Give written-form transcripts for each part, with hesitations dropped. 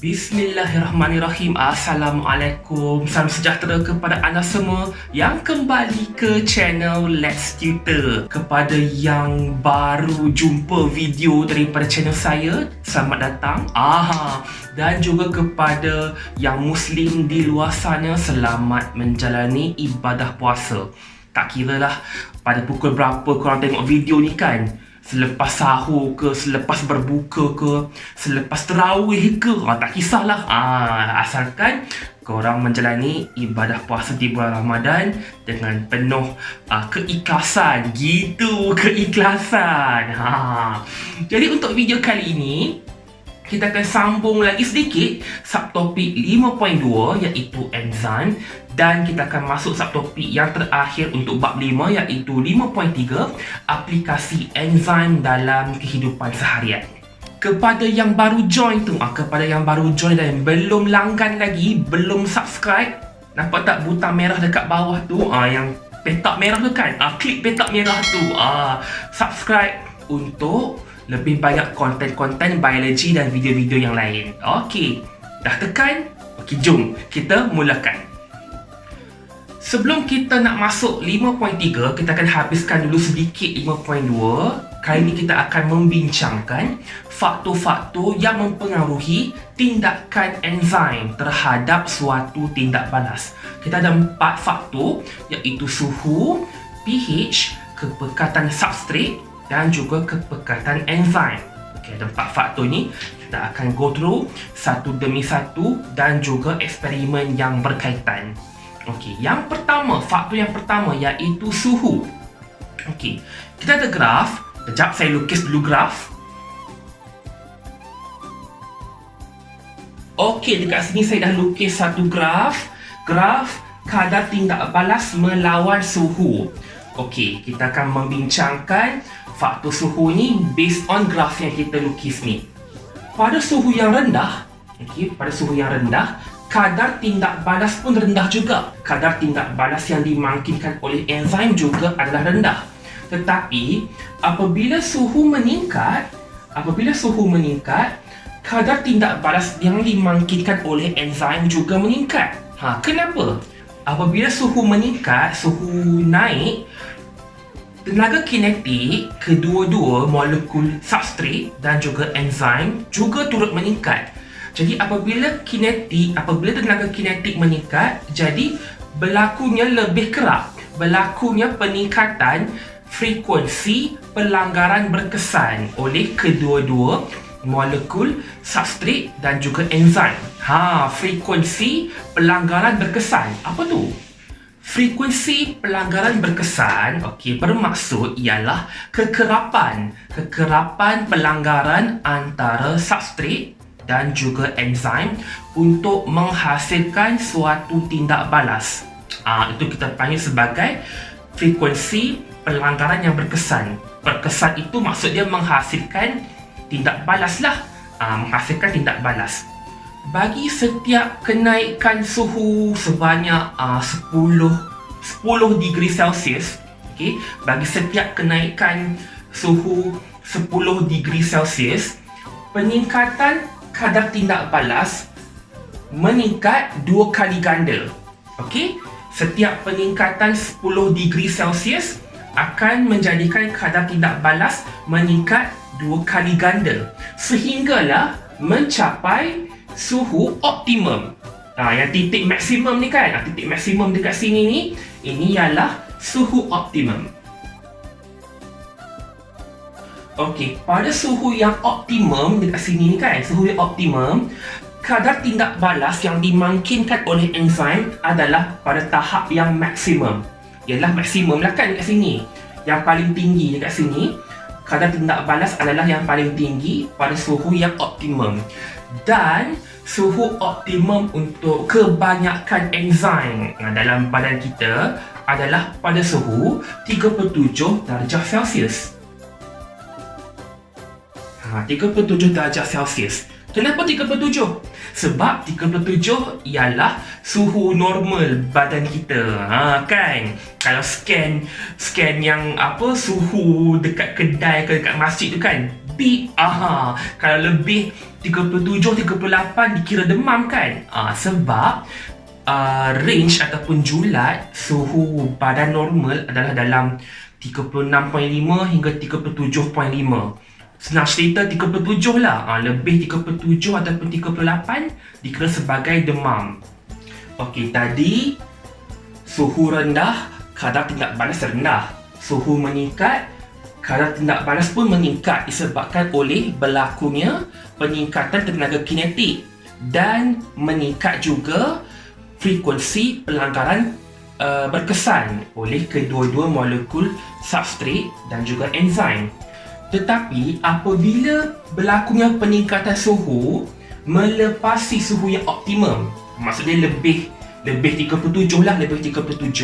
Bismillahirrahmanirrahim. Assalamualaikum. Salam sejahtera kepada anda semua yang kembali ke channel Let's Tutor. Kepada yang baru jumpa video daripada channel saya, selamat datang. Dan juga kepada yang Muslim di luar sana, selamat menjalani ibadah puasa. Tak kiralah pada pukul berapa korang tengok video ni kan, selepas sahur ke, selepas berbuka ke, selepas tarawih ke, tak kisahlah. Asalkan korang menjalani ibadah puasa di bulan Ramadan dengan penuh keikhlasan. Gitu, keikhlasan. Jadi untuk video kali ini, kita akan sambung lagi sedikit subtopik 5.2 iaitu enzim, dan kita akan masuk subtopik yang terakhir untuk bab 5 iaitu 5.3 aplikasi enzim dalam kehidupan seharian. Kepada yang baru join tu, kepada yang baru join dan belum langgan lagi, belum subscribe, nampak tak butang merah dekat bawah tu, yang petak merah tu kan, klik petak merah tu, subscribe untuk lebih banyak konten-konten biologi dan video-video yang lain. Okey, dah tekan? Okey, jom kita mulakan. Sebelum kita nak masuk 5.3, kita akan habiskan dulu sedikit 5.2. Kali ini kita akan membincangkan faktor-faktor yang mempengaruhi tindakan enzim terhadap suatu tindak balas. Kita ada 4 faktor iaitu suhu, pH, kepekatan substrat dan juga kepekatan enzim. Okey, ada 4 faktor ni. Kita akan go through satu demi satu dan juga eksperimen yang berkaitan. Okey, yang pertama, faktor yang pertama iaitu suhu. Okey, kita ada graf. Sekejap, saya lukis dulu graf. Okey, dekat sini saya dah lukis satu graf. Graf kadar tindak balas melawan suhu. Okey, kita akan membincangkan faktor suhu ni based on graf yang kita lukis ni. Pada suhu yang rendah, pada suhu yang rendah, kadar tindak balas pun rendah juga. Kadar tindak balas yang dimangkinkan oleh enzim juga adalah rendah. Tetapi apabila suhu meningkat, kadar tindak balas yang dimangkinkan oleh enzim juga meningkat. Kenapa? Apabila suhu meningkat, suhu naik, tenaga kinetik kedua-dua molekul substrat dan juga enzim juga turut meningkat. Jadi apabila tenaga kinetik meningkat, jadi berlakunya lebih kerap, berlakunya peningkatan frekuensi pelanggaran berkesan oleh kedua-dua molekul substrat dan juga enzim. Frekuensi pelanggaran berkesan. Apa tu? Frekuensi pelanggaran berkesan, bermaksud ialah kekerapan pelanggaran antara substrat dan juga enzim untuk menghasilkan suatu tindak balas. Itu kita panggil sebagai frekuensi pelanggaran yang berkesan. Berkesan itu maksud dia menghasilkan tindak balas lah. Menghasilkan tindak balas. Bagi setiap kenaikan suhu sebanyak 10 degree Celsius, bagi setiap kenaikan suhu 10 degree Celsius, peningkatan kadar tindak balas meningkat 2 kali ganda. Setiap peningkatan 10 degree Celsius akan menjadikan kadar tindak balas meningkat 2 kali ganda sehinggalah mencapai suhu optimum. Yang titik maksimum ni kan, titik maksimum dekat sini ni, ini ialah suhu optimum. Pada suhu yang optimum dekat sini ni kan, suhu yang optimum, kadar tindak balas yang dimangkinkan oleh enzim adalah pada tahap yang maksimum. Ialah maksimum lah kan dekat sini. Yang paling tinggi dekat sini, kadar tindak balas adalah yang paling tinggi pada suhu yang optimum. Dan suhu optimum untuk kebanyakan enzim dalam badan kita adalah pada suhu 37 darjah Celsius. 37 darjah Celsius. Kenapa 37? Sebab 37 ialah suhu normal badan kita. Kan? Kalau scan yang suhu dekat kedai ke dekat masjid tu kan, Kalau lebih 37, 38 dikira demam kan? Sebab range ataupun julat suhu badan normal adalah dalam 36.5 hingga 37.5. Senang cerita 37 lah. Lebih 37 ataupun 38 dikira sebagai demam. Okey, tadi suhu rendah, kadar tindak balas rendah. Suhu meningkat, kadar tindak balas pun meningkat disebabkan oleh berlakunya peningkatan tenaga kinetik dan meningkat juga frekuensi pelanggaran berkesan oleh kedua-dua molekul substrat dan juga enzim. Tetapi apabila berlakunya peningkatan suhu melepasi suhu yang optimum, maksudnya lebih 37 lah, lebih 37,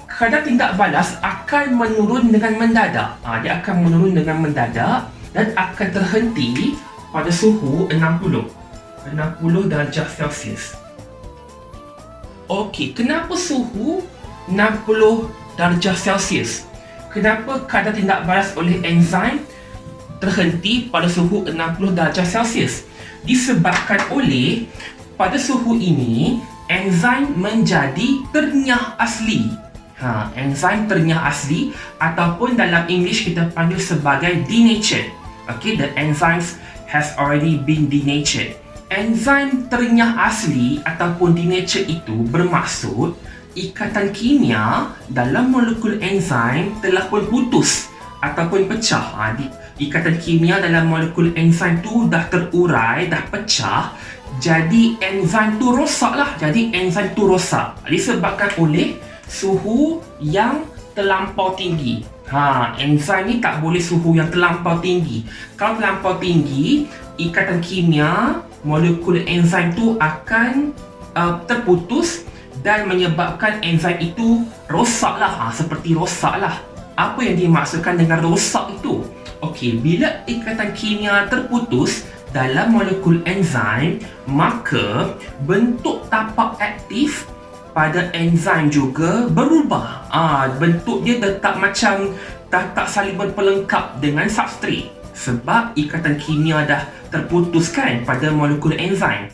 kadar tindak balas akan menurun dengan mendadak. Dia akan menurun dengan mendadak dan akan terhenti pada suhu 60 darjah Celsius. Okey, kenapa suhu 60 darjah Celsius? Kenapa kadar tindak balas oleh enzim terhenti pada suhu 60 darjah Celsius? Disebabkan oleh pada suhu ini enzim menjadi ternyah asli. Enzim ternyah asli ataupun dalam English kita panggil sebagai denatured. Okay, the enzymes has already been denatured. Enzim ternyah asli ataupun denatured itu bermaksud ikatan kimia dalam molekul enzim telah pun putus ataupun pecah. Ikatan kimia dalam molekul enzim tu dah terurai, dah pecah. Jadi enzim tu rosak lah. Disebabkan oleh suhu yang terlampau tinggi. Enzim ni tak boleh suhu yang terlampau tinggi. Kalau terlampau tinggi, ikatan kimia molekul enzim tu akan terputus dan menyebabkan enzim itu rosaklah. Seperti rosaklah. Apa yang dimaksudkan dengan rosak itu? Okey, bila ikatan kimia terputus dalam molekul enzim, maka bentuk tapak aktif pada enzim juga berubah. Bentuk dia tetap macam tak saling berpelengkap dengan substrat sebab ikatan kimia dah terputuskan pada molekul enzim.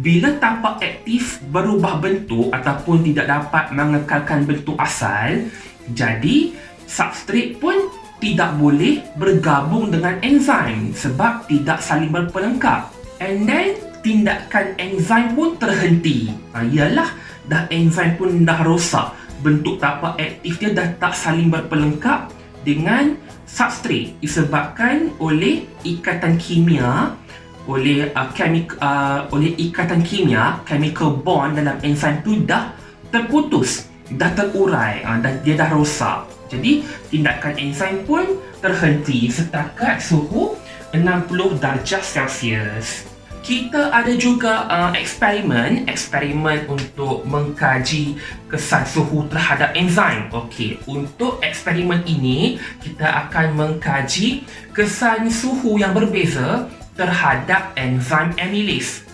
Bila tapak aktif berubah bentuk ataupun tidak dapat mengekalkan bentuk asal, jadi substrat pun tidak boleh bergabung dengan enzim sebab tidak saling berpelengkap. And then tindakan enzim pun terhenti. Ialah dah enzim pun dah rosak. Bentuk tapak aktif dia dah tak saling berpelengkap dengan substrat disebabkan oleh ikatan kimia, oleh ikatan kimia, chemical bond dalam enzim tu dah terputus, dah terurai, dan dia dah rosak. Jadi tindakan enzim pun terhenti setakat suhu 60 darjah Celsius. Kita ada juga eksperimen untuk mengkaji kesan suhu terhadap enzim. Okey, untuk eksperimen ini kita akan mengkaji kesan suhu yang berbeza terhadap enzim amylase.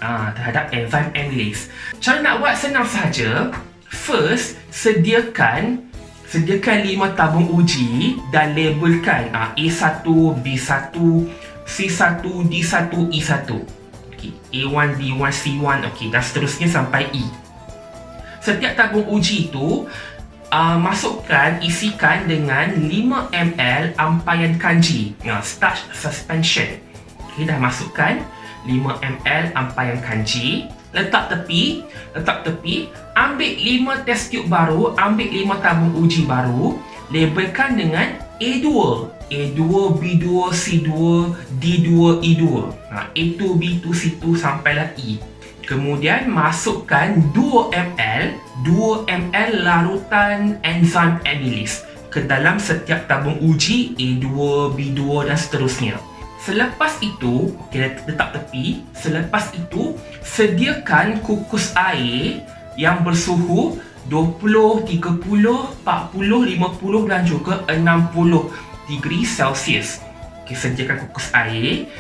Cara nak buat senang sahaja. First, sediakan 5 tabung uji dan labelkan A1, B1, C1, D1, E1. Okay, A1, B1, C1, okay, dan seterusnya sampai E. Setiap tabung uji itu isikan dengan 5 ml ampaian kanji, starch suspension. Okay, dah masukkan 5 ml ampaian kanji. Letak tepi, ambil 5 test tube baru, ambil 5 tabung uji baru, labelkan dengan A2, B2, C2, D2, E2. A2, B2, C2 sampailah E. Kemudian masukkan 2 ml larutan enzim amylase ke dalam setiap tabung uji A2, B2 dan seterusnya. Selepas itu, letak tepi. Selepas itu, sediakan kukus air yang bersuhu 20, 30, 40, 50 dan juga 60 degree Celsius. Sediakan kukus air.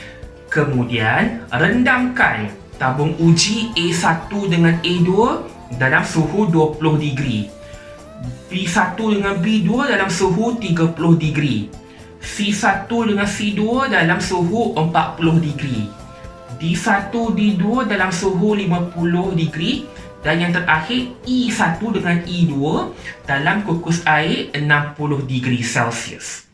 Kemudian, rendamkan tabung uji A1 dengan A2 dalam suhu 20 degree. B1 dengan B2 dalam suhu 30 degree. C1 dengan C2 dalam suhu 40 degree, D1, D2 dalam suhu 50 degree, dan yang terakhir E1 dengan E2 dalam kukus air 60 degree Celsius.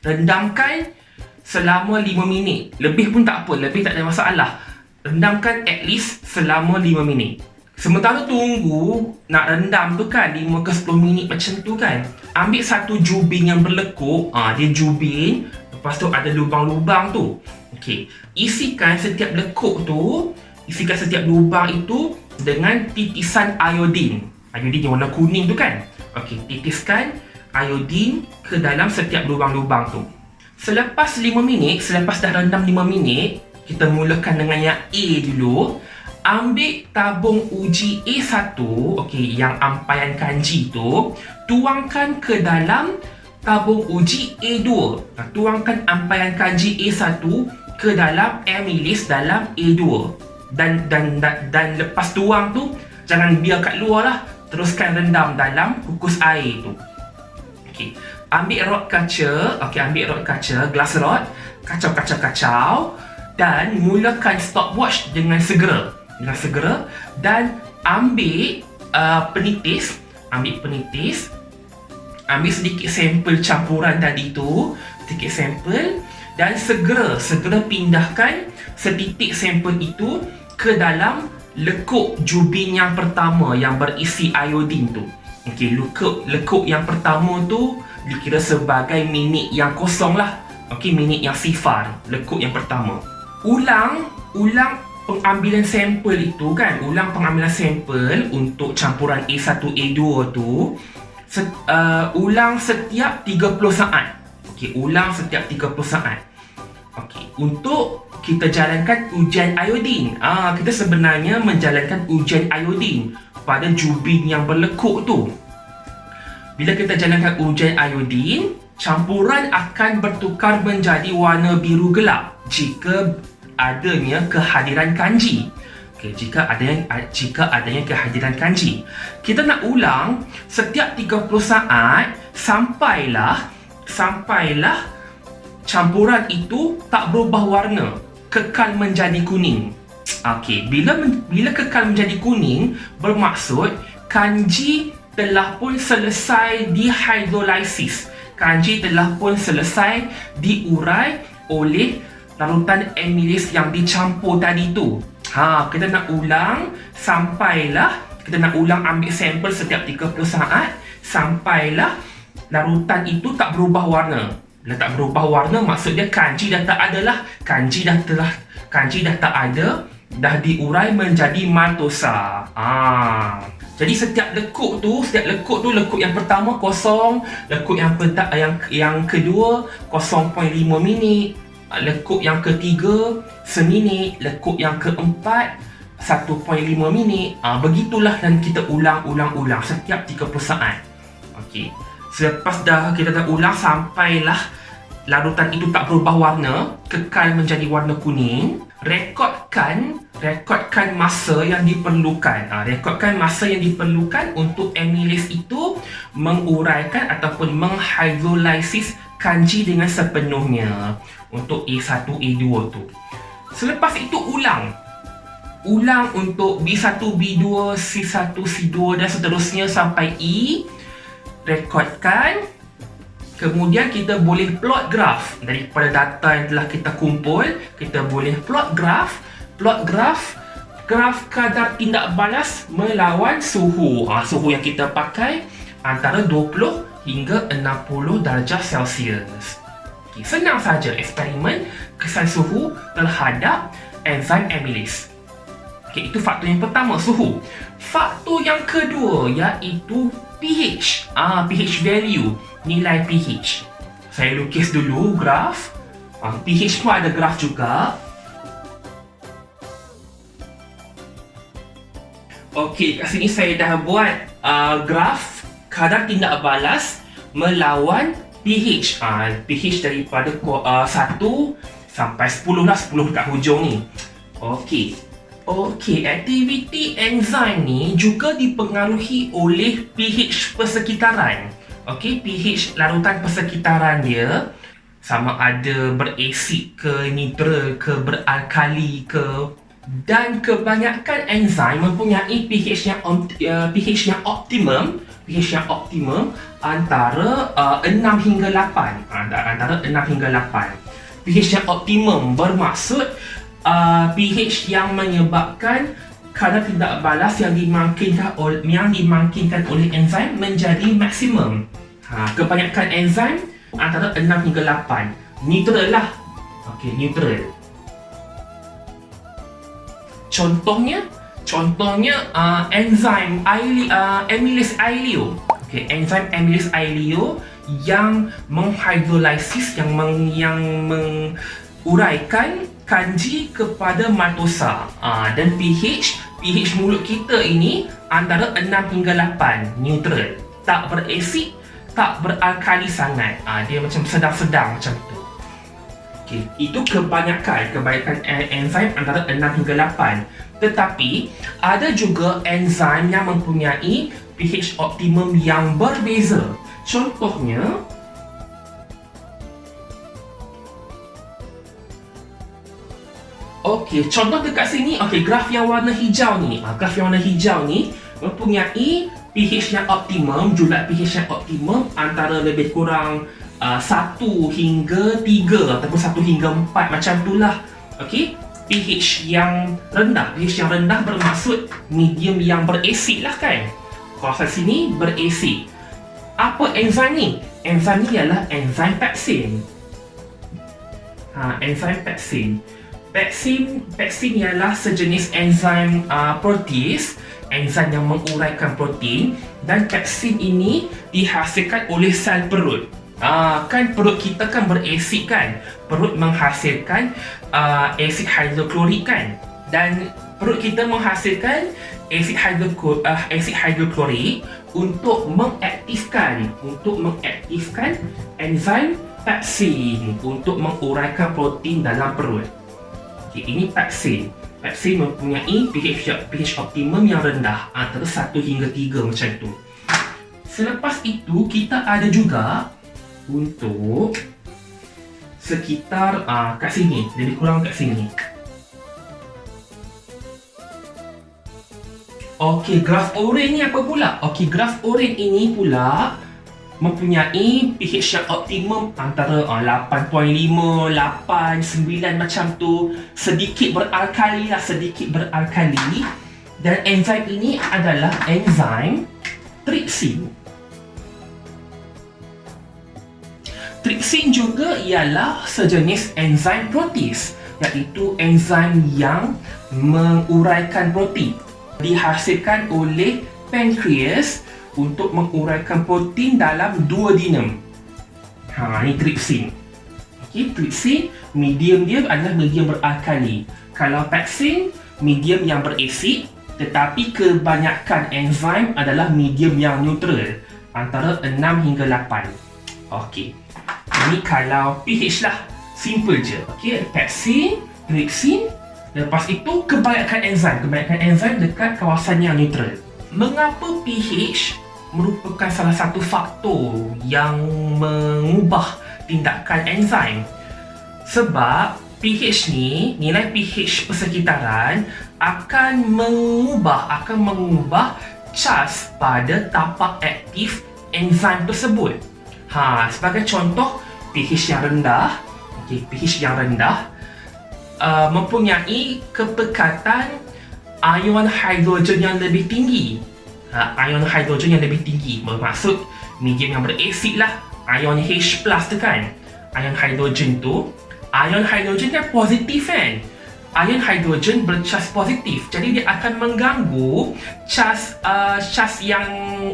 Rendamkan selama 5 minit. Lebih pun tak apa, lebih tak ada masalah. Rendamkan at least selama 5 minit. Sementara tunggu nak rendam tu kan 5 ke 10 minit macam tu kan, ambil satu jubin yang berlekuk. Dia jubin, lepas tu ada lubang-lubang tu. Okey, isikan setiap lekuk tu, isikan setiap lubang itu dengan titisan iodin. Iodin yang warna kuning tu kan. Okey, titiskan iodin ke dalam setiap lubang-lubang tu. Selepas 5 minit, selepas dah rendam 5 minit, kita mulakan dengan yang A dulu. Ambil tabung uji A1, okey, yang ampaian kanji tu, tuangkan ke dalam tabung uji A2. Tuangkan ampaian kanji A1 ke dalam amylase dalam A2. Dan lepas tuang tu, jangan biar kat luar lah, teruskan rendam dalam kukus air tu. Okey, ambil rod kaca, glass rod, kacau dan mulakan stopwatch dengan segera. Dan ambil penitis, ambil sedikit sampel campuran tadi tu, dan segera pindahkan setitik sampel itu ke dalam lekuk jubin yang pertama yang berisi iodin tu. Okey, lekuk yang pertama tu dikira sebagai minit yang kosong lah. Okey, minit yang sifar, lekuk yang pertama. Ulang pengambilan sampel itu kan, ulang pengambilan sampel untuk campuran A1, A2 tu, ulang setiap 30 saat. Okey, ulang setiap 30 saat. Okey, untuk kita jalankan ujian iodin. Kita sebenarnya menjalankan ujian iodin pada jubin yang berlekuk tu. Bila kita jalankan ujian iodin, campuran akan bertukar menjadi warna biru gelap jika adanya kehadiran kanji. Okey, jika adanya kehadiran kanji. Kita nak ulang setiap 30 saat sampailah campuran itu tak berubah warna, kekal menjadi kuning. Okey, bila kekal menjadi kuning, bermaksud kanji telah pun selesai dihidrolisis. Kanji telah pun selesai diurai oleh larutan amylase yang dicampur tadi tu. Kita nak ulang kita nak ulang ambil sampel setiap 30 saat sampailah larutan itu tak berubah warna. Bila tak berubah warna, maksudnya kanji dah tak ada lah. Kanji dah tak ada, dah diurai menjadi maltosa. Jadi setiap lekuk tu lekuk yang pertama kosong, lekuk yang kedua 0.5 minit, lekuk yang ketiga seminit, lekuk yang keempat 1.5 minit. Begitulah, dan kita ulang setiap 30 saat. Okey. Selepas kita dah ulang sampailah larutan itu tak berubah warna, kekal menjadi warna kuning, rekodkan masa yang diperlukan. Rekodkan masa yang diperlukan untuk amylase itu menguraikan ataupun menghidrolisis kanji dengan sepenuhnya untuk A1, A2 tu. Selepas itu ulang untuk B1, B2, C1, C2 dan seterusnya sampai E. Rekodkan. Kemudian kita boleh plot graf daripada data yang telah kita kumpul. Kita boleh plot graf kadar tindak balas melawan suhu. Suhu yang kita pakai antara 20 hingga 60 darjah Celsius. Okay, senang saja eksperimen kesan suhu terhadap enzim amylase. Okay, itu faktor yang pertama, suhu. Faktor yang kedua iaitu pH. pH value, nilai pH. Saya lukis dulu graf. pH pun ada graf juga. Okey, kat sini saya dah buat graf kadar tindak balas melawan pH. pH daripada 1 sampai 10 lah, 10 kat hujung ni. Okey, aktiviti enzim ni juga dipengaruhi oleh pH persekitaran. Okey, pH larutan persekitaran dia. sama ada berasid ke, neutral ke, beralkali ke. Dan kebanyakan enzim mempunyai pH yang optimum antara 6 hingga 8. Antara 6 hingga 8. pH yang optimum bermaksud pH yang menyebabkan kadar tidak balas yang dimangkinkan oleh enzim menjadi maksimum. Kebanyakan enzim antara 6 hingga 8. Neutral lah. Okey, neutral. Contohnya enzim amylase ILO. Okey, enzim amylase ILO yang menghidrolisis, yang menguraikan kanji kepada maltosa. Dan pH mulut kita ini antara 6 hingga 8, neutral. Tak berasid, tak beralkali sangat. Dia macam sedang-sedang macam tu. Okay, itu kebanyakan enzim antara 6 hingga 8. Tetapi ada juga enzim yang mempunyai pH optimum yang berbeza. Contohnya contoh dekat sini, graf yang warna hijau ni. Graf yang warna hijau ni mempunyai pH yang optimum, julat pH yang optimum antara lebih kurang 1 hingga 3 ataupun 1 hingga 4 macam itulah. Okey, pH yang rendah bermaksud medium yang berasid lah kan. Kalau kat sini berasid. Apa enzim ni? Enzim ni ialah enzim pepsin. Enzim pepsin. Pepsin ialah sejenis enzim protease, enzim yang menguraikan protein, dan pepsin ini dihasilkan oleh sel perut. Kan perut kita kan berasid kan, perut menghasilkan asid hidroklorik kan, dan perut kita menghasilkan asid hidroklorik untuk mengaktifkan enzim pepsin untuk menguraikan protein dalam perut. Ini pepsin. Pepsin mempunyai pH optimum yang rendah antara 1 hingga 3 macam tu. Selepas itu kita ada juga untuk sekitar kat sini, lebih kurang kat sini. Okey, graf oren ni apa pula? Okey, graf oren ini pula mempunyai pH yang optimum antara 8.5, 8, 9 macam tu. Sedikit beralkali. Dan enzim ini adalah enzim trypsin. Trypsin juga ialah sejenis enzim protease, iaitu enzim yang menguraikan protein. Dihasilkan oleh pankreas untuk menguraikan protein dalam duodenum. Ini trypsin. Okey, trypsin medium dia adalah medium beralkali. Kalau pepsin medium yang berasid, tetapi kebanyakan enzim adalah medium yang neutral antara 6 hingga 8. Okey. Ini kalau pH lah, simple je. Okey, pepsin, trypsin, lepas itu kebanyakan enzim dekat kawasan yang neutral. Mengapa pH merupakan salah satu faktor yang mengubah tindakan enzim? Sebab pH ni, nilai pH persekitaran akan mengubah cas pada tapak aktif enzim tersebut. Sebagai contoh, pH yang rendah mempunyai kepekatan ion hidrogen yang lebih tinggi. Ion hidrogen yang lebih tinggi bermaksud medium yang berasid lah. Ion H+ tu kan. Ion hidrogen kan positif kan. Ion hidrogen bercas positif, jadi dia akan mengganggu cas yang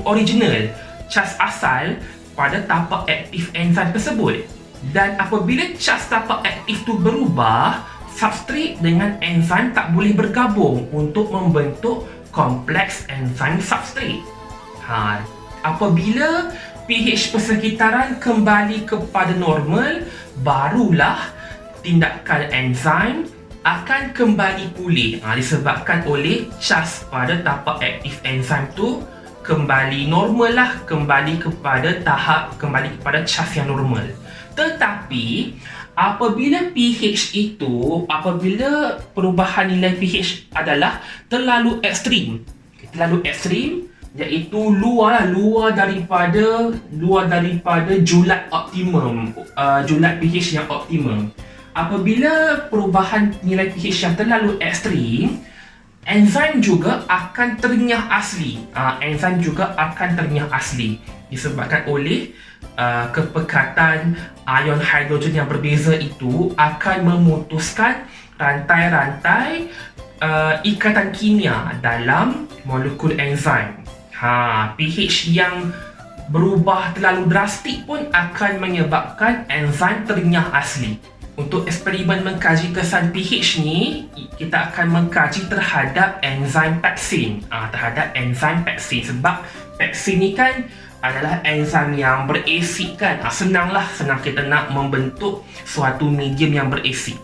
original, cas asal pada tapak aktif enzim tersebut. Dan apabila cas tapak aktif tu berubah, substrat dengan enzim tak boleh bergabung untuk membentuk kompleks enzim substrat. Apabila pH persekitaran kembali kepada normal, barulah tindakan enzim akan kembali pulih, disebabkan oleh cas pada tapak aktif enzim tu kembali normal lah, kembali kepada cas yang normal. Tetapi apabila perubahan nilai pH adalah terlalu ekstrim, iaitu luar daripada julat optimum, julat pH yang optimum. Apabila perubahan nilai pH yang terlalu ekstrim, enzim juga akan ternyah asli. Disebabkan oleh kepekatan ion hidrogen yang berbeza itu akan memutuskan rantai-rantai ikatan kimia dalam molekul enzim. pH yang berubah terlalu drastik pun akan menyebabkan enzim ternyah asli. Untuk eksperimen mengkaji kesan pH ni, kita akan mengkaji terhadap enzim pepsin. Sebab pepsin ni kan adalah enzim yang berasid kan. Senang kita nak membentuk suatu medium yang berasid.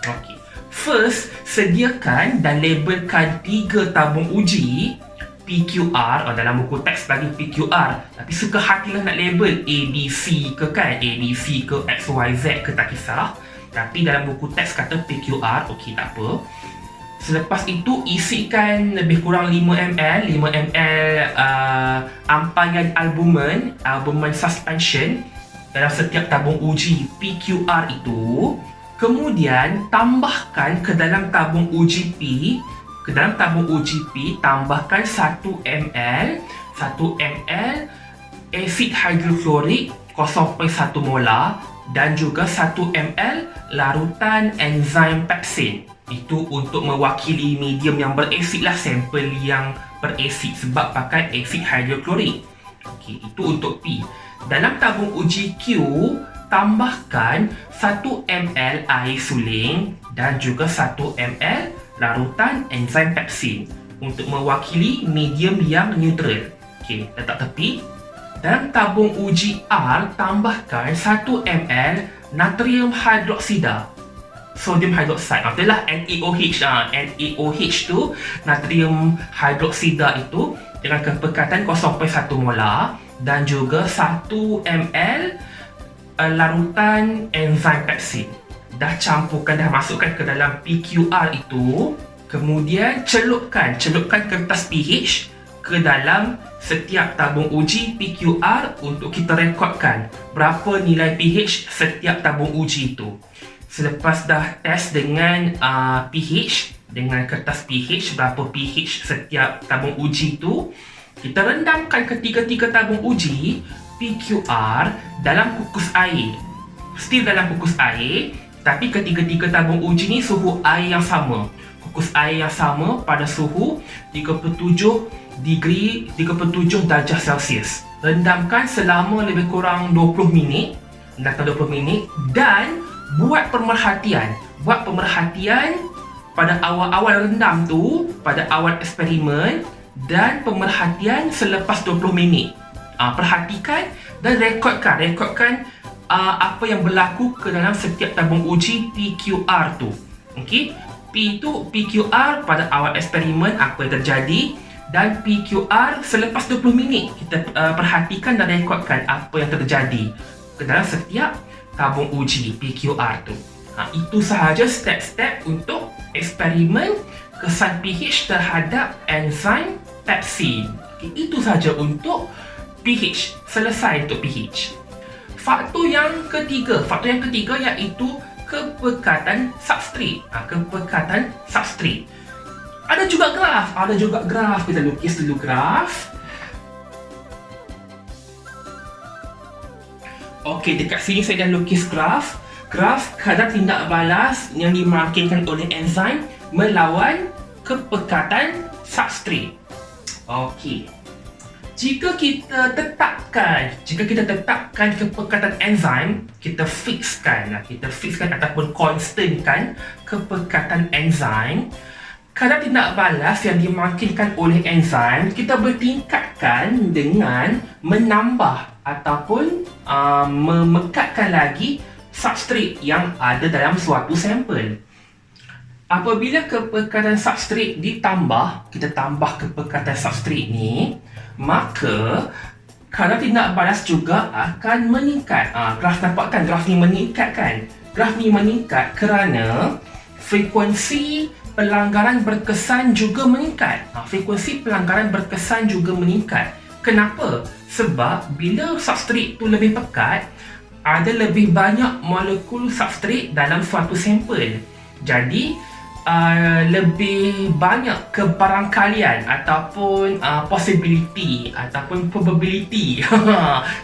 Okey. First, sediakan dan labelkan 3 tabung uji PQR. Dalam buku teks bagi PQR, tapi suka hatilah nak label ABC ke kan, ABC ke XYZ ke tak kisah. Tapi dalam buku teks kata PQR, okey tak apa. Selepas itu isikan lebih kurang 5 ml ampayan albumen suspension dalam setiap tabung uji PQR itu. Kemudian tambahkan ke dalam tabung uji P, tambahkan 1 ml asid hidroklorik 0.1 molar dan juga 1 ml larutan enzim pepsin. Itu untuk mewakili medium yang berasid sampel yang berasid sebab pakai asid hidroklorik. Okey, itu untuk P. Dalam tabung uji Q, tambahkan 1 ml air suling dan juga 1 ml larutan enzim pepsin untuk mewakili medium yang neutral. Okey, letak tepi. Dalam tabung uji R, tambahkan 1 ml natrium hidroksida, sodium hydroxide. Itulah NaOH. NaOH tu, natrium hidroksida itu dengan kepekatan 0.1 molar dan juga 1 ml larutan enzim pepsin. Dah masukkan ke dalam PQR itu. Kemudian celupkan kertas pH ke dalam setiap tabung uji PQR untuk kita rekodkan berapa nilai pH setiap tabung uji itu. Selepas dah test dengan pH, dengan kertas pH, berapa pH setiap tabung uji itu, kita rendamkan ketiga-tiga tabung uji PQR dalam kukus air. Still dalam kukus air, tapi ketiga-tiga tabung uji ni suhu air yang sama. Kukus air yang sama pada suhu 37 darjah Celsius. Rendamkan selama lebih kurang 20 minit. Dan buat pemerhatian pada awal-awal rendam tu, pada awal eksperimen, dan pemerhatian selepas 20 minit. Perhatikan dan rekodkan apa yang berlaku ke dalam setiap tabung uji PQR tu. Okey, P itu PQR pada awal eksperimen, apa yang terjadi, dan PQR selepas 20 minit. Kita perhatikan dan rekodkan apa yang terjadi ke dalam setiap tabung uji PQR tu. Itu sahaja step-step untuk eksperimen kesan pH terhadap enzim pepsin. Itu sahaja untuk pH. Selesai untuk pH. Faktor yang ketiga iaitu kepekatan substrat. Ada juga graf. Kita lukis dulu graf. Okey, dekat sini saya dah lukis graf. Graf kadar tindak balas yang dimakinkan oleh enzim melawan kepekatan substrat. Okey. Jika kita tetapkan kepekatan enzim, kita fixkan ataupun constantkan kepekatan enzim, kadar tindak balas yang dimakinkan oleh enzim kita bertingkatkan dengan menambah ataupun memekatkan lagi substrat yang ada dalam suatu sampel. Apabila kepekatan substrat ditambah, kita tambah kepekatan substrat ni, maka kadar tindak balas juga akan meningkat. Graf nampak kan? Graf ni meningkat kan? Graf ni meningkat kerana frekuensi pelanggaran berkesan juga meningkat. Frekuensi pelanggaran berkesan juga meningkat. Kenapa? Sebab bila substrate tu lebih pekat, ada lebih banyak molekul substrate dalam suatu sampel. Jadi lebih banyak kebarangkalian ataupun possibility ataupun probability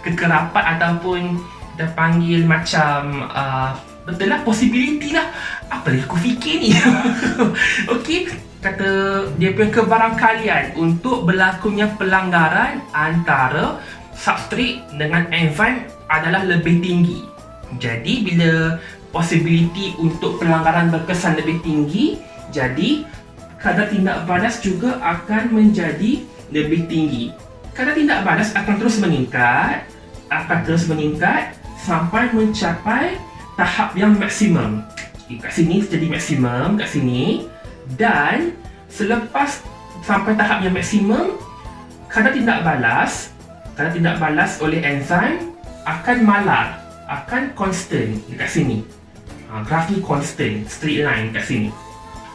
kekerapan ataupun kita panggil macam betul lah, possibility lah. Apa lagi aku fikir ni? Okey, kata dia punya kebarangkalian untuk berlakunya pelanggaran antara substrate dengan enzim adalah lebih tinggi. Jadi bila possibility untuk pelanggaran berkesan lebih tinggi, jadi kadar tindak balas juga akan menjadi lebih tinggi. Kadar tindak balas akan terus meningkat sampai mencapai tahap yang maksimum. Kat sini jadi maksimum kat sini, dan selepas sampai tahap yang maksimum, kadar tindak balas oleh enzim akan malar, akan constant dekat sini. Graf ni constant, straight line kat sini.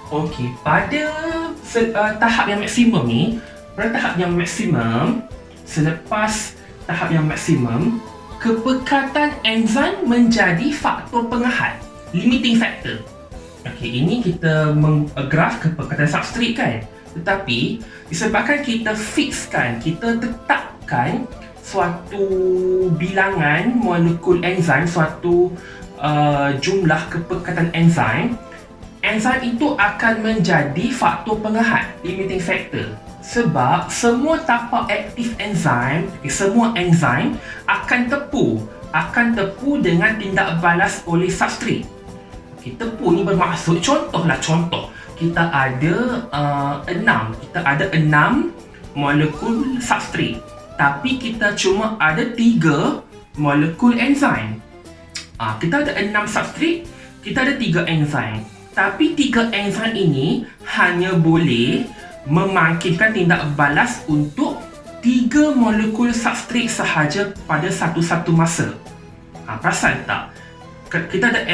Okey, pada tahap yang maksimum ni, selepas tahap yang maksimum, kepekatan enzim menjadi faktor pengahat, limiting factor. Okey, ini kita menggraf kepekatan substrate kan. Tetapi disebabkan kita tetapkan suatu bilangan molekul enzim, suatu jumlah kepekatan enzim itu akan menjadi faktor pengahat, limiting factor. Sebab semua tapak aktif enzim, semua enzim akan tepu dengan tindak balas oleh substrate. Tepu ni bermaksud, contoh kita ada 6 molekul substrate, tapi kita cuma ada 3 molekul enzim. Kita ada 6 substrate, kita ada 3 enzim, tapi 3 enzim ini hanya boleh memangkinkan tindak balas untuk 3 molekul substrate sahaja pada satu-satu masa. Perasan tak? Kita ada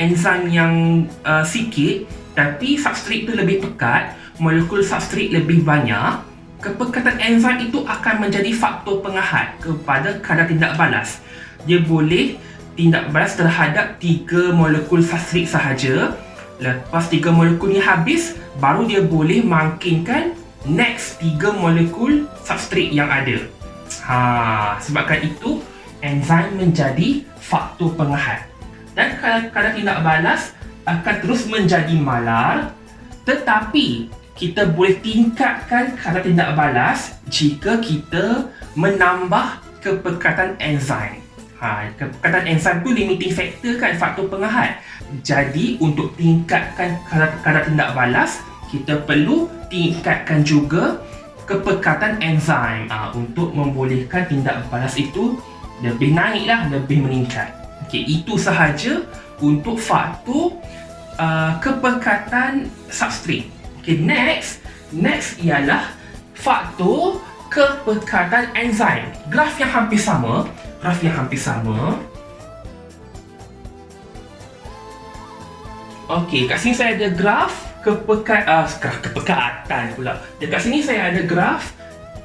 enzim yang sikit, tapi substrate itu lebih pekat, molekul substrate lebih banyak. Kepekatan enzim itu akan menjadi faktor pengahat kepada kadar tindak balas. Dia boleh tindak balas terhadap 3 molekul substrate sahaja. Lepas 3 molekul ni habis, baru dia boleh mangkinkan next 3 molekul substrate yang ada. Sebabkan itu, enzim menjadi faktor pengahat. Dan kadar tindak balas akan terus menjadi malar, tetapi kita boleh tingkatkan kadar tindak balas jika kita menambah kepekatan enzim. Kepekatan enzim tu limiting factor kan, faktor pengahat. Jadi untuk tingkatkan kadar tindak balas, kita perlu tingkatkan juga kepekatan enzim untuk membolehkan tindak balas itu lebih naiklah, lebih meningkat. Okey, itu sahaja untuk faktor kepekatan substrate. Okey, next ialah faktor kepekatan enzim. Graf yang hampir sama. Okey, kat sini saya ada graf kepekatan pula. Dekat sini saya ada graf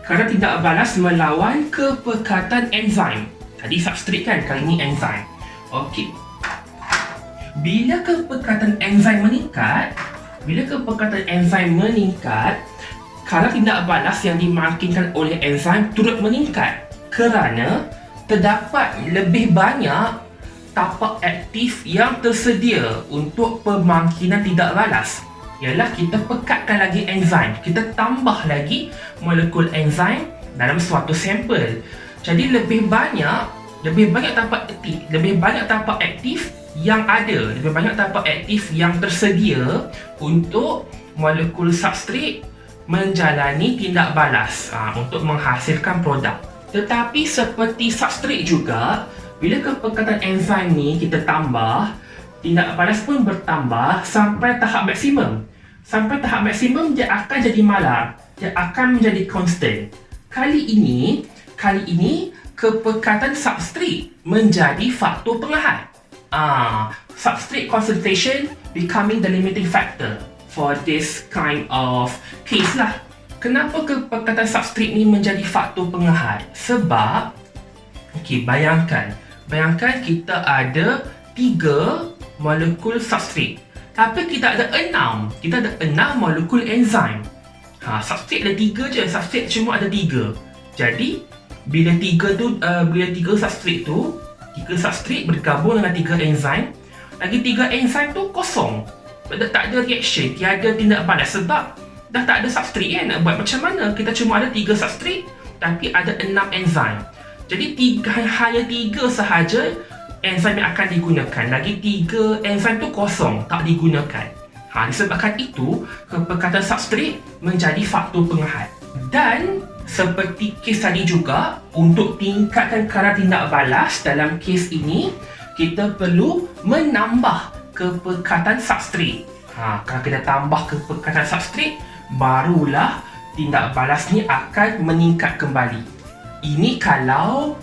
kadar tindak balas melawan kepekatan enzim. Tadi substrate kan, kali ini enzim. Okey. Bila kepekatan enzim meningkat, kadar tindak balas yang dimangkinkan oleh enzim turut meningkat kerana terdapat lebih banyak tapak aktif yang tersedia untuk pemangkinan tindak balas. Ialah kita pekatkan lagi enzim, kita tambah lagi molekul enzim dalam suatu sampel. Jadi lebih banyak tapak aktif yang ada, lebih banyak tapak aktif yang tersedia untuk molekul substrate menjalani tindak balas untuk menghasilkan produk. Tetapi seperti substrate juga, bila kepekatan enzim ni kita tambah, tindak balas pun bertambah sampai tahap maksimum. Sampai tahap maksimum dia akan jadi malar, dia akan menjadi constant. Kali ini kali ini kepekatan substrate menjadi faktor pengahad. Substrate concentration becoming the limiting factor for this kind of case lah. Kenapa kepekatan substrate ni menjadi faktor pengahad? Sebab, bayangkan kita ada 3 molekul substrate, tapi kita ada 6 molekul enzim. Substrate ada 3 je, substrate cuma ada 3. Jadi bila 3 substrate bergabung dengan 3 enzim, lagi 3 enzim tu kosong, tak ada reaction, tiada tindak balas sebab dah tak ada substrate kan. Nak buat macam mana? Kita cuma ada 3 substrate tapi ada 6 enzim. Jadi hanya 3 sahaja enzim yang akan digunakan, lagi 3 enzim tu kosong, tak digunakan. Disebabkan itu kepekatan substrate menjadi faktor pengahad. Dan seperti kes tadi juga, untuk tingkatkan kadar tindak balas dalam kes ini, kita perlu menambah kepekatan substrate. Kalau kita tambah kepekatan substrate, barulah tindak balas ni akan meningkat kembali. Ini kalau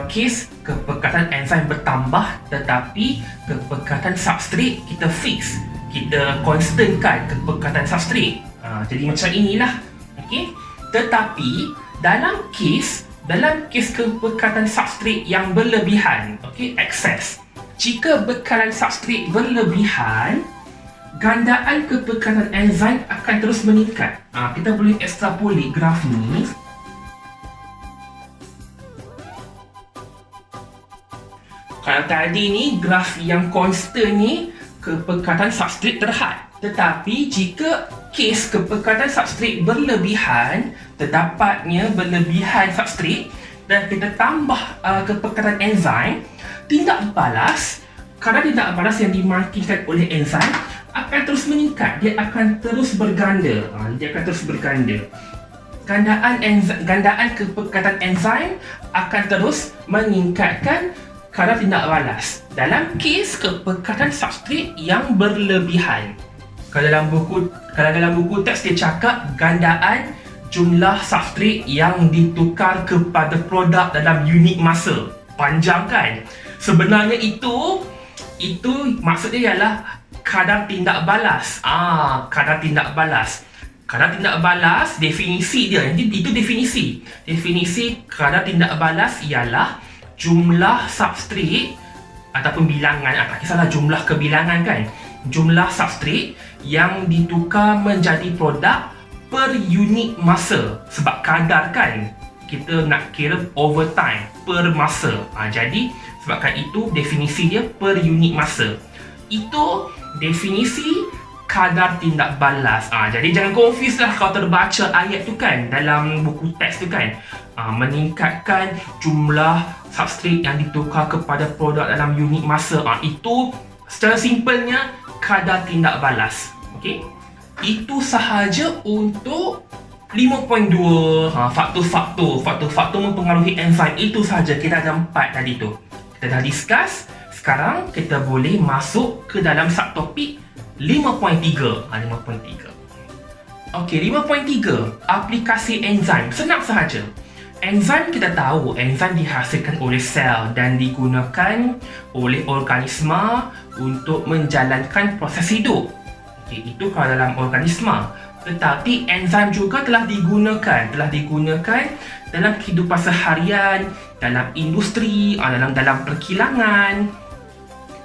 kes kepekatan enzim bertambah tetapi kepekatan substrate kita fix, kita constantkan kepekatan substrate. Jadi macam inilah. Tetapi dalam kes kepekatan substrate yang berlebihan, excess, jika bekalan substrate berlebihan, gandaan kepekatan enzim akan terus meningkat. Kita boleh extrapolate graf ni. Kalau tadi ni graf yang constant ni kepekatan substrate terhad. Tetapi jika kes kepekatan substrate berlebihan, terdapatnya berlebihan substrate dan kita tambah kepekatan enzim, kadar tindak balas yang dimakinkan oleh enzim akan terus meningkat. Dia akan terus berganda. Gandaan kepekatan enzim akan terus meningkatkan kadar tindak balas dalam kes kepekatan substrate yang berlebihan. Kalau dalam buku teks dia cakap gandaan jumlah substrate yang ditukar kepada produk dalam unit masa. Panjang kan? Sebenarnya itu maksudnya ialah kadar tindak balas. Kadar tindak balas definisi dia. Itu definisi. Definisi kadar tindak balas ialah jumlah substrate ataupun bilangan, tak kisahlah jumlah ke bilangan kan, jumlah substrate yang ditukar menjadi produk per unit masa. Sebab kadar kan, kita nak kira over time, per masa. Jadi sebabkan itu definisi dia per unit masa. Itu definisi kadar tindak balas. Jadi jangan confuse lah kalau terbaca ayat tu kan, dalam buku teks tu kan, meningkatkan jumlah substrate yang ditukar kepada produk dalam unit masa. Itu secara simpelnya kadar tindak balas. Itu sahaja untuk 5.2 faktor-faktor mempengaruhi enzim. Itu sahaja, kita ada 4 tadi tu. Kita dah discuss. Sekarang kita boleh masuk ke dalam subtopik 5.3. 5.3 aplikasi enzim. Senang sahaja. Enzim kita tahu, enzim dihasilkan oleh sel dan digunakan oleh organisma untuk menjalankan proses hidup. Itu kalau dalam organisma. Tetapi enzim juga telah digunakan dalam kehidupan seharian, dalam industri, dalam perkilangan.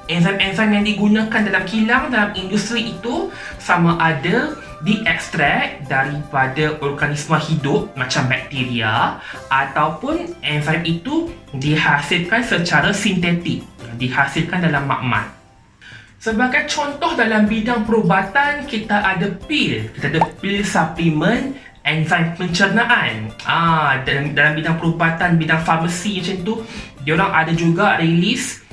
Enzim-enzim yang digunakan dalam kilang, dalam industri itu sama ada diekstrak daripada organisma hidup macam bakteria, ataupun enzim itu dihasilkan secara sintetik, dihasilkan dalam makmal. Sebagai contoh dalam bidang perubatan, kita ada pil suplemen enzim pencernaan. Dalam bidang perubatan, bidang farmasi macam tu, diorang ada juga rilis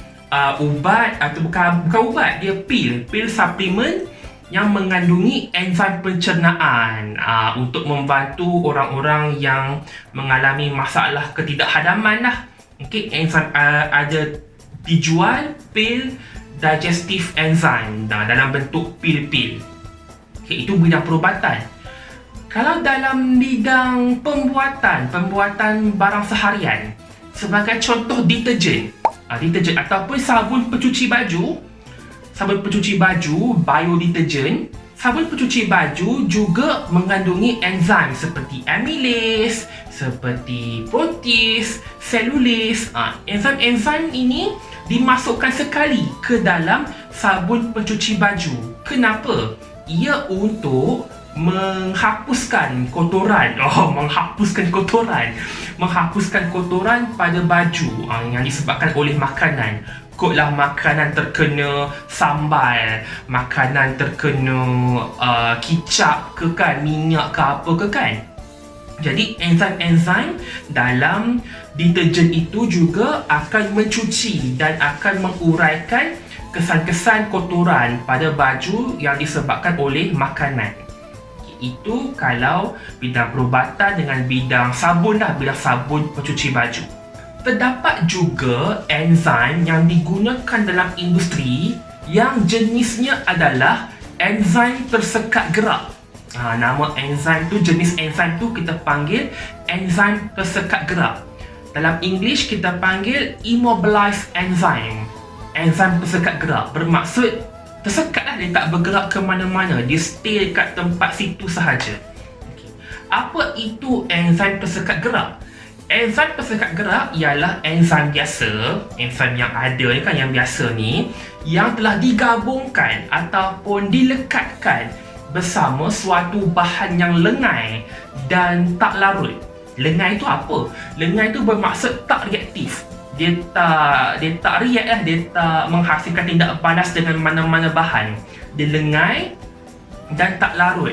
ubat, atau bukan ubat, dia pil suplemen yang mengandungi enzim pencernaan untuk membantu orang-orang yang mengalami masalah ketidakhadaman lah. Enzim ada dijual pil digestive enzyme dalam bentuk pil-pil. Itu bidang perubatan. Kalau dalam bidang pembuatan barang seharian, sebagai contoh deterjen ataupun sabun pencuci baju, biodeterjen. Sabun pencuci baju juga mengandungi enzim seperti amylase, seperti protease, selulase. Enzim-enzim ini dimasukkan sekali ke dalam sabun pencuci baju. Kenapa? Ia untuk menghapuskan kotoran pada baju yang disebabkan oleh makanan. Kotlah makanan terkena sambal, makanan terkena kicap ke kan, minyak ke apa ke kan. Jadi enzim-enzim dalam deterjen itu juga akan mencuci dan akan menguraikan kesan-kesan kotoran pada baju yang disebabkan oleh makanan. Itu kalau bidang perubatan dengan bidang sabun bidang sabun pencuci baju. Terdapat juga enzim yang digunakan dalam industri yang jenisnya adalah enzim tersekat gerak. Nama enzim tu, jenis enzim tu kita panggil enzim tersekat gerak. Dalam English kita panggil immobilized enzyme. Enzim tersekat gerak bermaksud tersekatlah, dia tak bergerak ke mana-mana, dia stay dekat tempat situ sahaja. Apa itu enzim tersekat gerak? Enzim tersekat gerak ialah enzim biasa, enzim yang ada ni kan, yang biasa ni, yang telah digabungkan ataupun dilekatkan bersama suatu bahan yang lengai dan tak larut. Lengai itu apa? Lengai itu bermaksud tak reaktif. Dia tak react lah, dia tak menghasilkan tindak balas dengan mana-mana bahan. Dia lengai dan tak larut.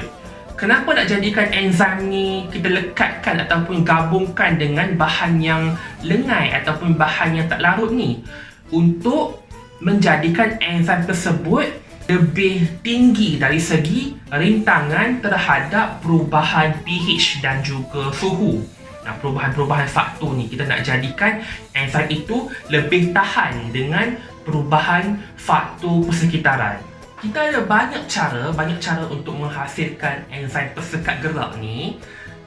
Kenapa nak jadikan enzim ni kita lekatkan ataupun gabungkan dengan bahan yang lengai ataupun bahan yang tak larut ni? Untuk menjadikan enzim tersebut lebih tinggi dari segi rintangan terhadap perubahan pH dan juga suhu. Perubahan-perubahan faktor ni, kita nak jadikan enzim itu lebih tahan dengan perubahan faktor persekitaran. Kita ada banyak cara untuk menghasilkan enzim tersekat gerak ni.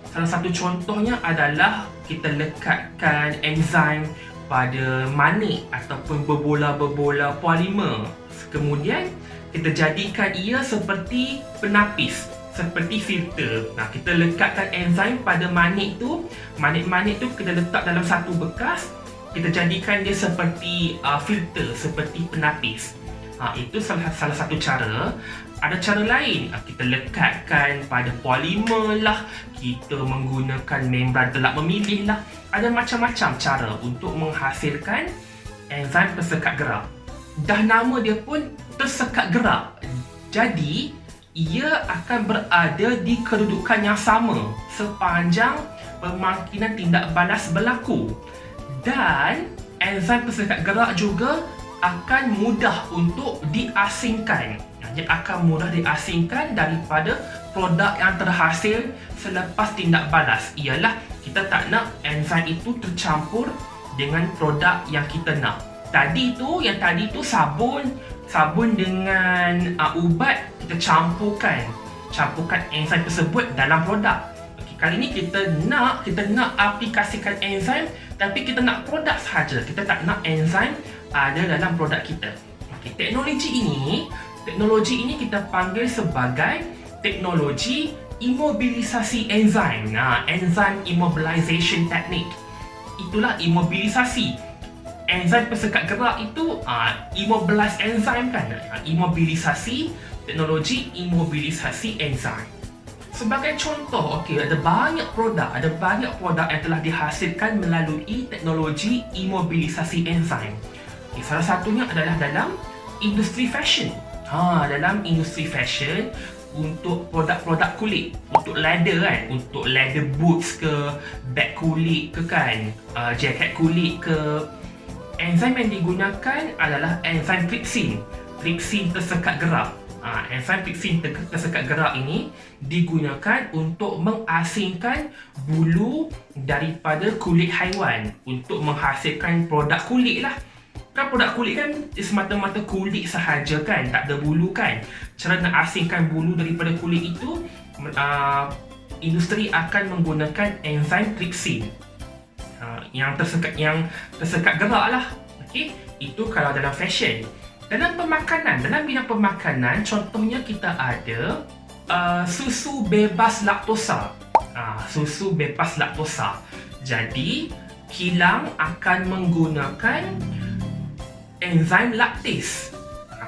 Salah satu contohnya adalah kita lekatkan enzim pada manik ataupun berbola-berbola polimer. Kemudian kita jadikan ia seperti penapis, seperti filter. Kita lekatkan enzim pada manik tu. Manik-manik tu kita letak dalam satu bekas. Kita jadikan dia seperti filter, seperti penapis. Itu salah satu cara. Ada cara lain, kita lekatkan pada polimer lah, kita menggunakan membran telak memilih lah. Ada macam-macam cara untuk menghasilkan enzim tersekat gerak. Dah nama dia pun tersekat gerak, jadi ia akan berada di kedudukan yang sama sepanjang pemangkitan tindak balas berlaku. Dan enzim tersekat gerak juga akan mudah untuk diasingkan. Dia akan mudah diasingkan daripada produk yang terhasil selepas tindak balas. Ialah kita tak nak enzim itu tercampur dengan produk yang kita nak. Tadi tu sabun dengan ubat, kita campurkan enzim tersebut dalam produk. Kali ni kita nak aplikasikan enzim, tapi kita nak produk sahaja. Kita tak nak enzim ada dalam produk kita. Teknologi ini kita panggil sebagai teknologi imobilisasi enzim. Enzyme immobilization technique. Itulah imobilisasi. Enzim tersekat gerak itu immobilize enzim kan. Imobilisasi, teknologi imobilisasi enzim. Sebagai contoh, ada banyak produk yang telah dihasilkan melalui teknologi imobilisasi enzim. Salah satunya adalah dalam industri fashion. Dalam industri fashion, untuk produk-produk kulit, untuk leather boots ke, bag kulit ke kan, jaket kulit ke, enzim yang digunakan adalah enzim tripsin tersekat gerak. Enzim tripsin tersekat gerak ini digunakan untuk mengasingkan bulu daripada kulit haiwan untuk menghasilkan produk kulit lah. Kan produk kulit kan semata-mata kulit sahaja kan, tak ada bulu kan. Cara nak asingkan bulu daripada kulit itu industri akan menggunakan enzim tripsin yang tersekat gerak lah. Okey, itu kalau dalam fashion. Dalam bidang pemakanan, contohnya kita ada susu bebas laktosa. Susu bebas laktosa. Jadi, kilang akan menggunakan enzim laktis.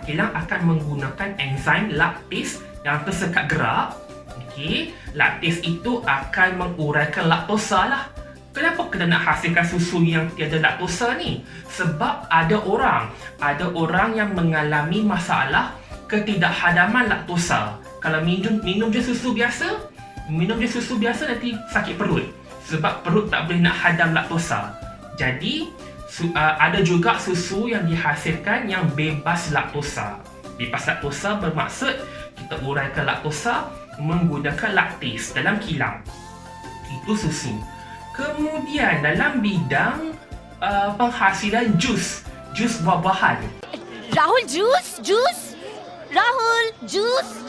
Kilang akan menggunakan enzim laktis yang tersekat gerak. Okey, laktis itu akan menguraikan laktosa lah. Kenapa kena nak hasilkan susu yang tiada laktosa ni? Sebab ada orang yang mengalami masalah ketidakhadaman laktosa. Kalau minum je susu biasa nanti sakit perut. Sebab perut tak boleh nak hadam laktosa. Jadi, ada juga susu yang dihasilkan yang bebas laktosa. Bebas laktosa bermaksud kita uraikan laktosa menggunakan laktis dalam kilang. Itu susu. Kemudian dalam bidang penghasilan jus buah-buahan. Rahul jus. Rahul jus.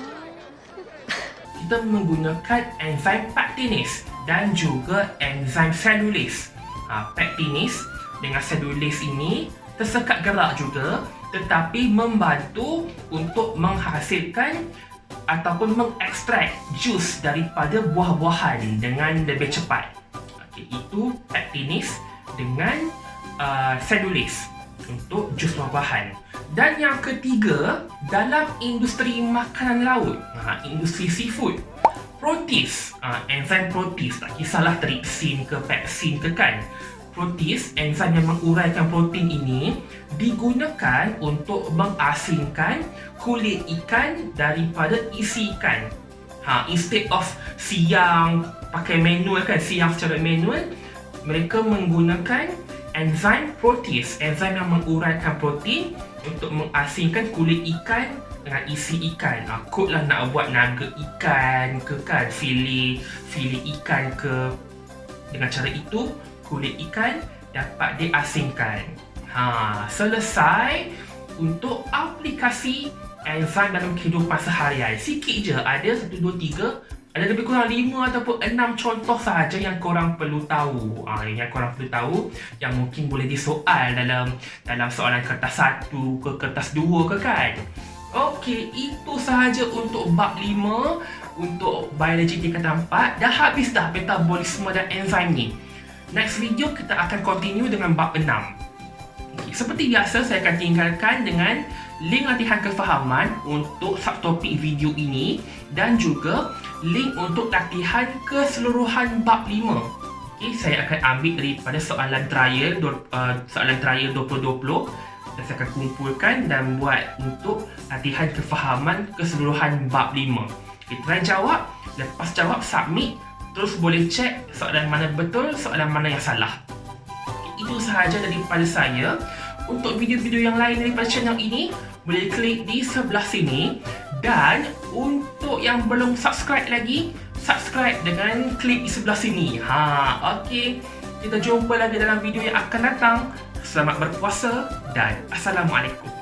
Kita menggunakan enzim pektinis dan juga enzim selulis. Pektinis dengan selulis ini tersekat gerak juga, tetapi membantu untuk menghasilkan ataupun mengekstrak jus daripada buah-buahan dengan lebih cepat. Itu pektinis dengan selulis untuk jus buah-buahan. Dan yang ketiga, dalam industri makanan laut, industri seafood, protease, enzim protease, tak kisahlah tripsin ke peksin ke kan. Protease, enzim yang menguraikan protein ini digunakan untuk mengasingkan kulit ikan daripada isi ikan. Instead of siang pakai manual kan, siang secara manual, mereka menggunakan enzim protease, enzim yang menguraikan protein untuk mengasingkan kulit ikan dengan isi ikan. Kot lah nak buat nugget ikan ke kan, filet ikan ke. Dengan cara itu, kulit ikan dapat diasingkan. Selesai untuk aplikasi enzim dalam kehidupan seharian. Sikit je, ada 1, 2, 3, ada lebih kurang 5 ataupun 6 contoh sahaja yang korang perlu tahu. Yang korang perlu tahu, yang mungkin boleh disoal dalam soalan kertas 1 ke kertas 2 ke kan. Okey, itu sahaja untuk bab 5 untuk biologi tingkatan 4. Dah habis dah metabolisme dan enzim ni. Next video kita akan continue dengan bab 6. Seperti biasa, saya akan tinggalkan dengan link latihan kefahaman untuk subtopik video ini dan juga link untuk latihan keseluruhan bab 5. Saya akan ambil daripada soalan trial 2020 dan saya akan kumpulkan dan buat untuk latihan kefahaman keseluruhan bab 5. Try jawab, lepas jawab submit, terus boleh check soalan mana betul, soalan mana yang salah. Itu sahaja daripada saya. Untuk video-video yang lain daripada channel ini, boleh klik di sebelah sini. Dan untuk yang belum subscribe lagi, subscribe dengan klik di sebelah sini. Okey. Kita jumpa lagi dalam video yang akan datang. Selamat berpuasa dan Assalamualaikum.